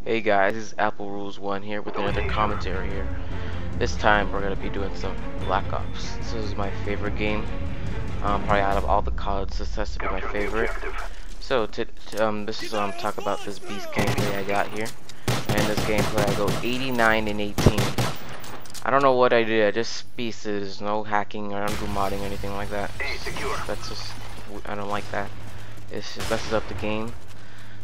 Hey guys, this is Apple Rules 1 here with another commentary here. This time we're going to be doing some Black Ops. This is my favorite game. Probably out of all the CODs, this has to be my favorite. So this is talk about this beast gameplay I got here. And this gameplay I go 89 and 18. I don't know what I did, I just pieces, no hacking or undo modding or anything like that. That's just, I don't like that. It just messes up the game.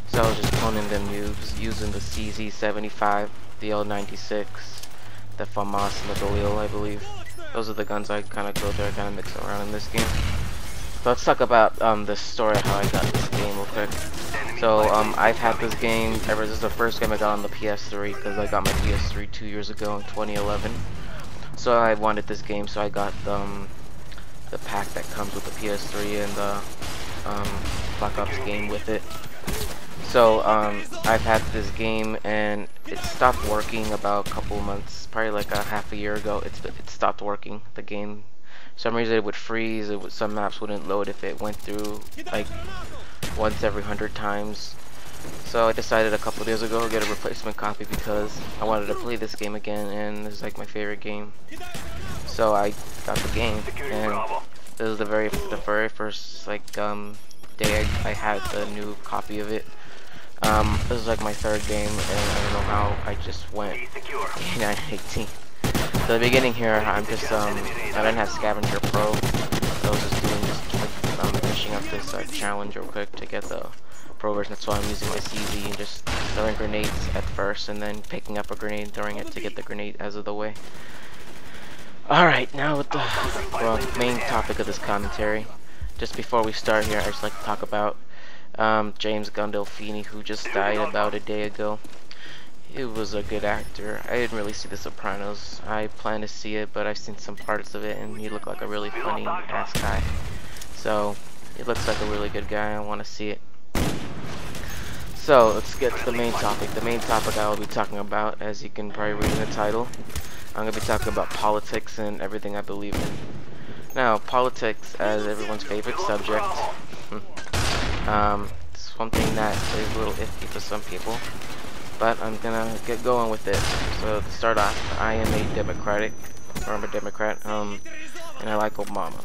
So I was just cloning them noobs using the CZ75, the L96, the FAMAS, and the Galil, I believe. Those are the guns I kind of go through, I kind of mix around in this game. So let's talk about the story, how I got this game real quick. So I've had this game ever since the first game I got on the PS3, because I got my PS3 2 years ago in 2011. So I wanted this game, so I got the pack that comes with the PS3 and the Black Ops game with it. So I've had this game and it stopped working about a couple months, probably like a half a year ago. It stopped working, the game. For some reason it would freeze, some maps wouldn't load if it went through like once every 100 times. So I decided a couple of days ago to get a replacement copy because I wanted to play this game again, and this is like my favorite game. So I got the game, and this is the very first like day I had the new copy of it. This is like my third game, and I don't know how I just went 89 18. So the beginning here, I'm just I didn't have Scavenger Pro, so I was just doing finishing up this challenge real quick to get the Pro version. That's why I'm using my CZ and just throwing grenades at first, and then picking up a grenade and throwing it to get the grenade out of the way. Alright, now with the main topic of this commentary. Just before we start here, I just like to talk about James Gandolfini, who just died about a day ago. He was a good actor. I didn't really see The Sopranos. I plan to see it, but I've seen some parts of it, and he looked like a really funny ass guy. So, he looks like a really good guy. I want to see it. So, let's get to the main topic. The main topic I will be talking about, as you can probably read in the title, I'm going to be talking about politics and everything I believe in. Now, politics, as everyone's favorite subject, it's something that is a little iffy for some people, but I'm gonna get going with it. So to start off, I am a Democrat, and I like Obama.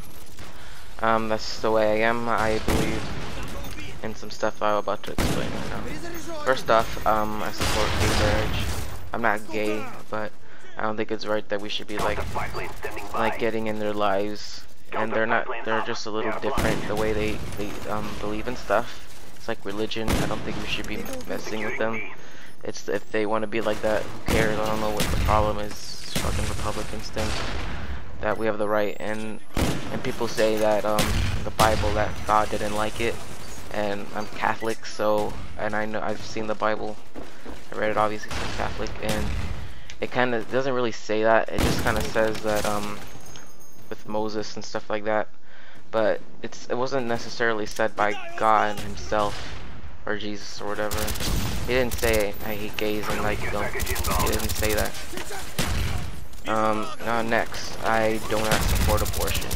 That's the way I am. I believe in some stuff I'm about to explain right now. First off, I support gay marriage. I'm not gay, but I don't think it's right that we should be like getting in their lives, and they're just a little different the way they believe in stuff. It's like religion. I don't think we should be messing with them. It's if they want to be like that, who cares? I don't know what the problem is. Fucking Republicans think that we have the right, and people say that the Bible, that God didn't like it, and I'm Catholic, so, and I know I've seen the Bible. I read it obviously because I'm Catholic, and it kind of doesn't really say that. It just kind of says that with Moses and stuff like that, but it wasn't necessarily said by God himself or Jesus or whatever. He didn't say I hate gays and like don't. He didn't say that. Now next, I do not support abortion.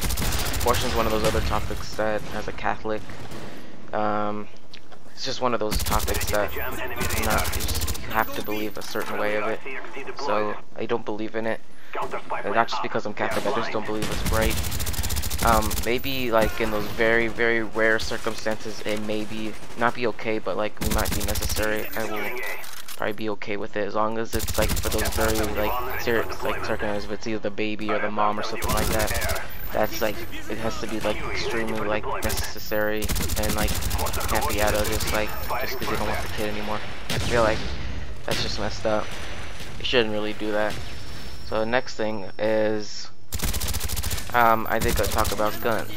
Abortion is one of those other topics that, as a Catholic, it's just one of those topics that you have to believe a certain way of it. So I don't believe in it. And not just because I'm Catholic, I just don't believe it's right. Maybe like in those very, very rare circumstances, it may not be okay, but like it might be necessary. I will probably be okay with it, as long as it's like for those very like serious, like circumstances, if it's either the baby or the mom or something like that. That's like, it has to be like extremely like necessary, and like can't be out of just because you don't want the kid anymore. I feel like that's just messed up. You shouldn't really do that. So the next thing is, I think I'll talk about guns.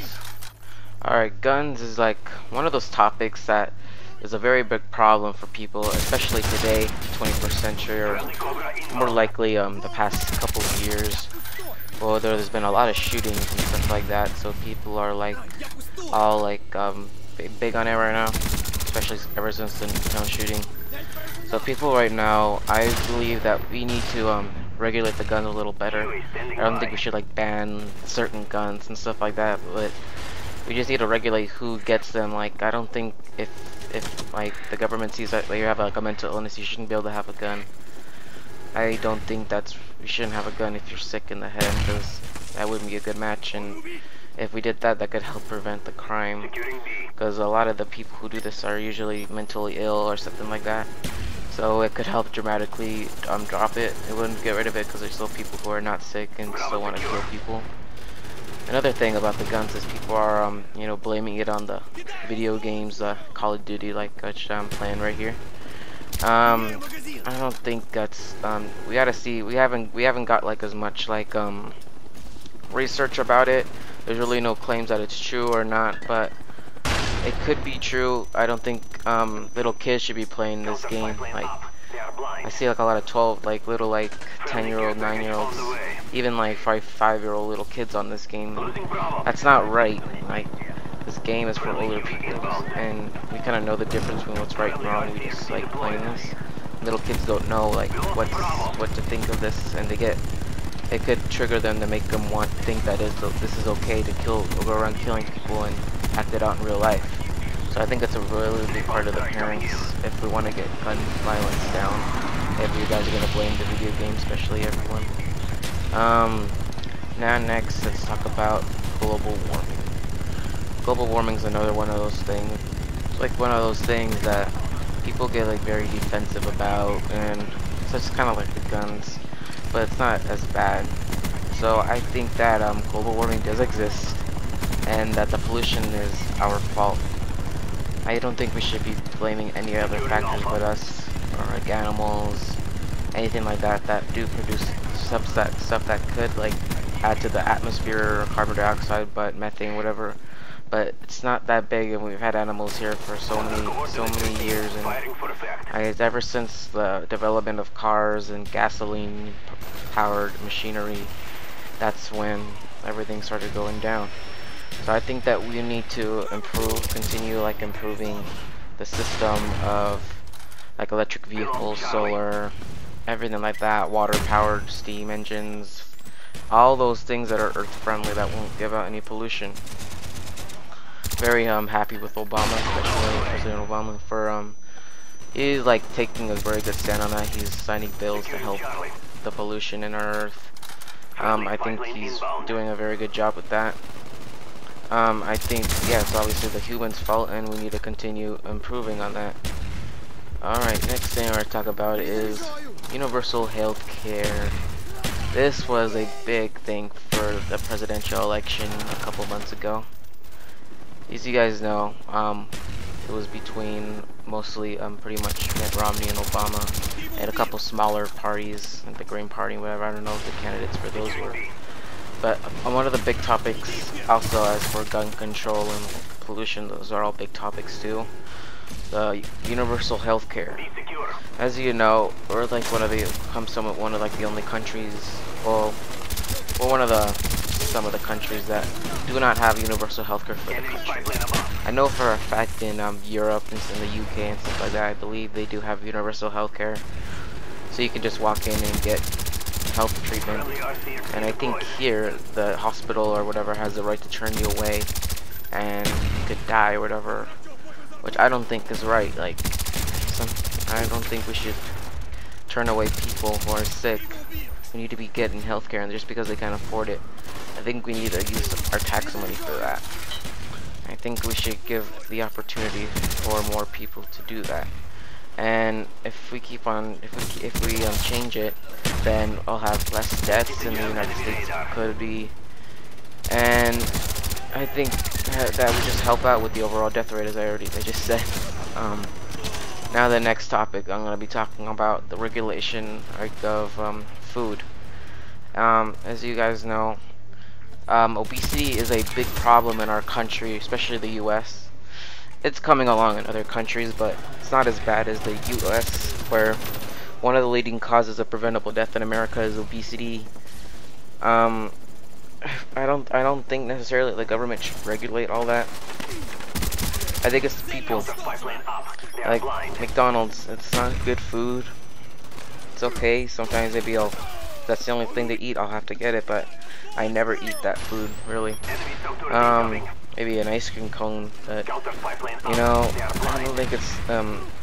Alright, guns is like one of those topics that is a very big problem for people, especially today, 21st century, or more likely the past couple of years. Well, there's been a lot of shootings and stuff like that, so people are like all like big on it right now, especially ever since the Newtown shooting. So people right now, I believe that we need to regulate the guns a little better. I don't think we should like ban certain guns and stuff like that, but we just need to regulate who gets them. Like, I don't think if if like the government sees that you have like a mental illness, you shouldn't be able to have a gun. I don't think you shouldn't have a gun if you're sick in the head, because that wouldn't be a good match. And if we did that, that could help prevent the crime, because a lot of the people who do this are usually mentally ill or something like that. So it could help dramatically drop it. It wouldn't get rid of it, because there's still people who are not sick and still want to kill people. Another thing about the guns is people are you know, blaming it on the video games, Call of Duty, like which I'm playing right here. I don't think that's we gotta see. We haven't got like as much like research about it. There's really no claims that it's true or not, but it could be true. I don't think little kids should be playing this game. Like, I see like a lot of little 10-year-old, 9-year-olds, even like 5-year-old little kids on this game. That's not right. Like, this game is for older people, and we kind of know the difference between what's right and wrong. We just like playing this. Little kids don't know like what to think of this, and it could trigger them to make them think that this is okay to go around killing people and act it out in real life. So I think it's a really big part of the parents if we want to get gun violence down. If you guys are gonna blame the video game, especially everyone. Now next, let's talk about global warming. Global warming is another one of those things. It's like one of those things that people get like very defensive about, and so it's kind of like the guns, but it's not as bad. So I think that global warming does exist, and that the pollution is our fault. I don't think we should be blaming any other factors but us, or like animals, anything like that do produce stuff that could like add to the atmosphere, or carbon dioxide, but methane, whatever. But it's not that big, and we've had animals here for so many years, and ever since the development of cars and gasoline powered machinery, that's when everything started going down. So I think that we need to continue like improving the system of like electric vehicles, solar, everything like that, water powered steam engines, all those things that are earth friendly, that won't give out any pollution. Very happy with Obama, especially President Obama, for he's like taking a very good stand on that. He's signing bills to help the pollution in our earth. I think he's doing a very good job with that. I think, yeah, it's obviously the humans' fault, and we need to continue improving on that. Alright, next thing I want to talk about is universal health care. This was a big thing for the presidential election a couple months ago. As you guys know, it was between mostly pretty much Mitt Romney and Obama, and a couple smaller parties, like the Green Party, whatever. I don't know what the candidates for those were. But one of the big topics also, as for gun control and pollution, those are all big topics too. The universal health care. As you know, we're like one of the only countries, well, some of the countries that do not have universal healthcare for the country. I know for a fact in Europe and in the UK and stuff like that, I believe they do have universal healthcare, so you can just walk in and get health treatment. And I think here the hospital or whatever has the right to turn you away, and you could die or whatever, which I don't think is right. Like, I don't think we should turn away people who are sick, who need to be getting healthcare, and just because they can't afford it. I think we need to use our tax money for that. I think we should give the opportunity for more people to do that. And if we keep on, if we change it, then we'll have less deaths in the United States. Could be, and I think that would just help out with the overall death rate, as I just said. Now the next topic, I'm going to be talking about the regulation of food. As you guys know, obesity is a big problem in our country, especially the US. It's coming along in other countries, but it's not as bad as the US, where one of the leading causes of preventable death in America is obesity. I don't think necessarily the government should regulate all that. I think it's the people. Like McDonald's, it's not good food. It's okay. Sometimes maybe that's the only thing to eat, I'll have to get it, but I never eat that food, really. Maybe an ice cream cone, but, you know, think it's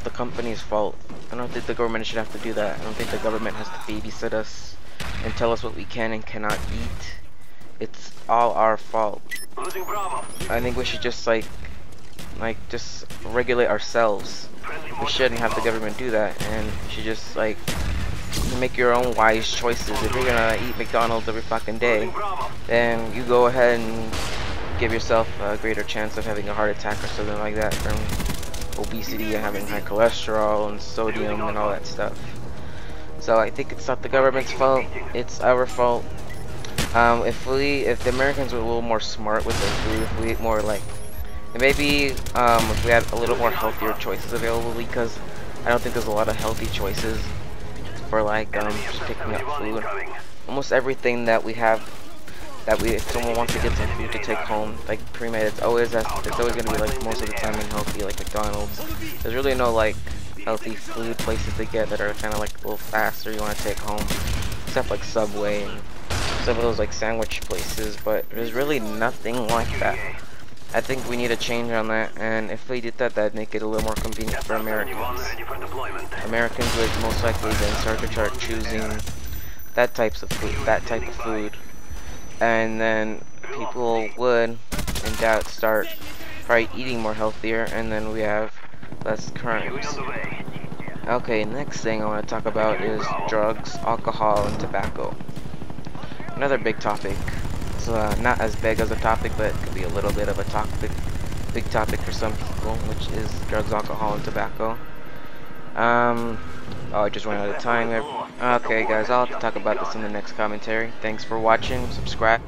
the company's fault. I don't think the government should have to do that. I don't think the government has to babysit us and tell us what we can and cannot eat. It's all our fault. I think we should just just regulate ourselves. We shouldn't have the government do that, and you should just make your own wise choices. If you're gonna eat McDonald's every fucking day, then you go ahead and give yourself a greater chance of having a heart attack or something like that from obesity and having high cholesterol and sodium and all that stuff. So I think it's not the government's fault, it's our fault. If the Americans were a little more smart with their food, if we ate more maybe if we had a little more healthier choices available, because I don't think there's a lot of healthy choices for just picking up food. Almost everything that we have, if someone wants to get some food to take home, pre-made, it's always gonna be most of the time unhealthy, like McDonald's. There's really no healthy food places to get that are kind of a little faster you want to take home, except Subway and some of those sandwich places, but there's really nothing like that. I think we need a change on that, and if we did that, that'd make it a little more convenient for Americans. Americans would most likely then start choosing that type of food, and then people would, in doubt, start probably eating more healthier, and then we have less crimes. Okay, next thing I want to talk about is drugs, alcohol, and tobacco. Another big topic. It's not as big as a topic, but it could be a little bit of a big topic for some people, which is drugs, alcohol, and tobacco. Oh, I just ran out of time. Okay, guys, I'll have to talk about this in the next commentary. Thanks for watching. Subscribe.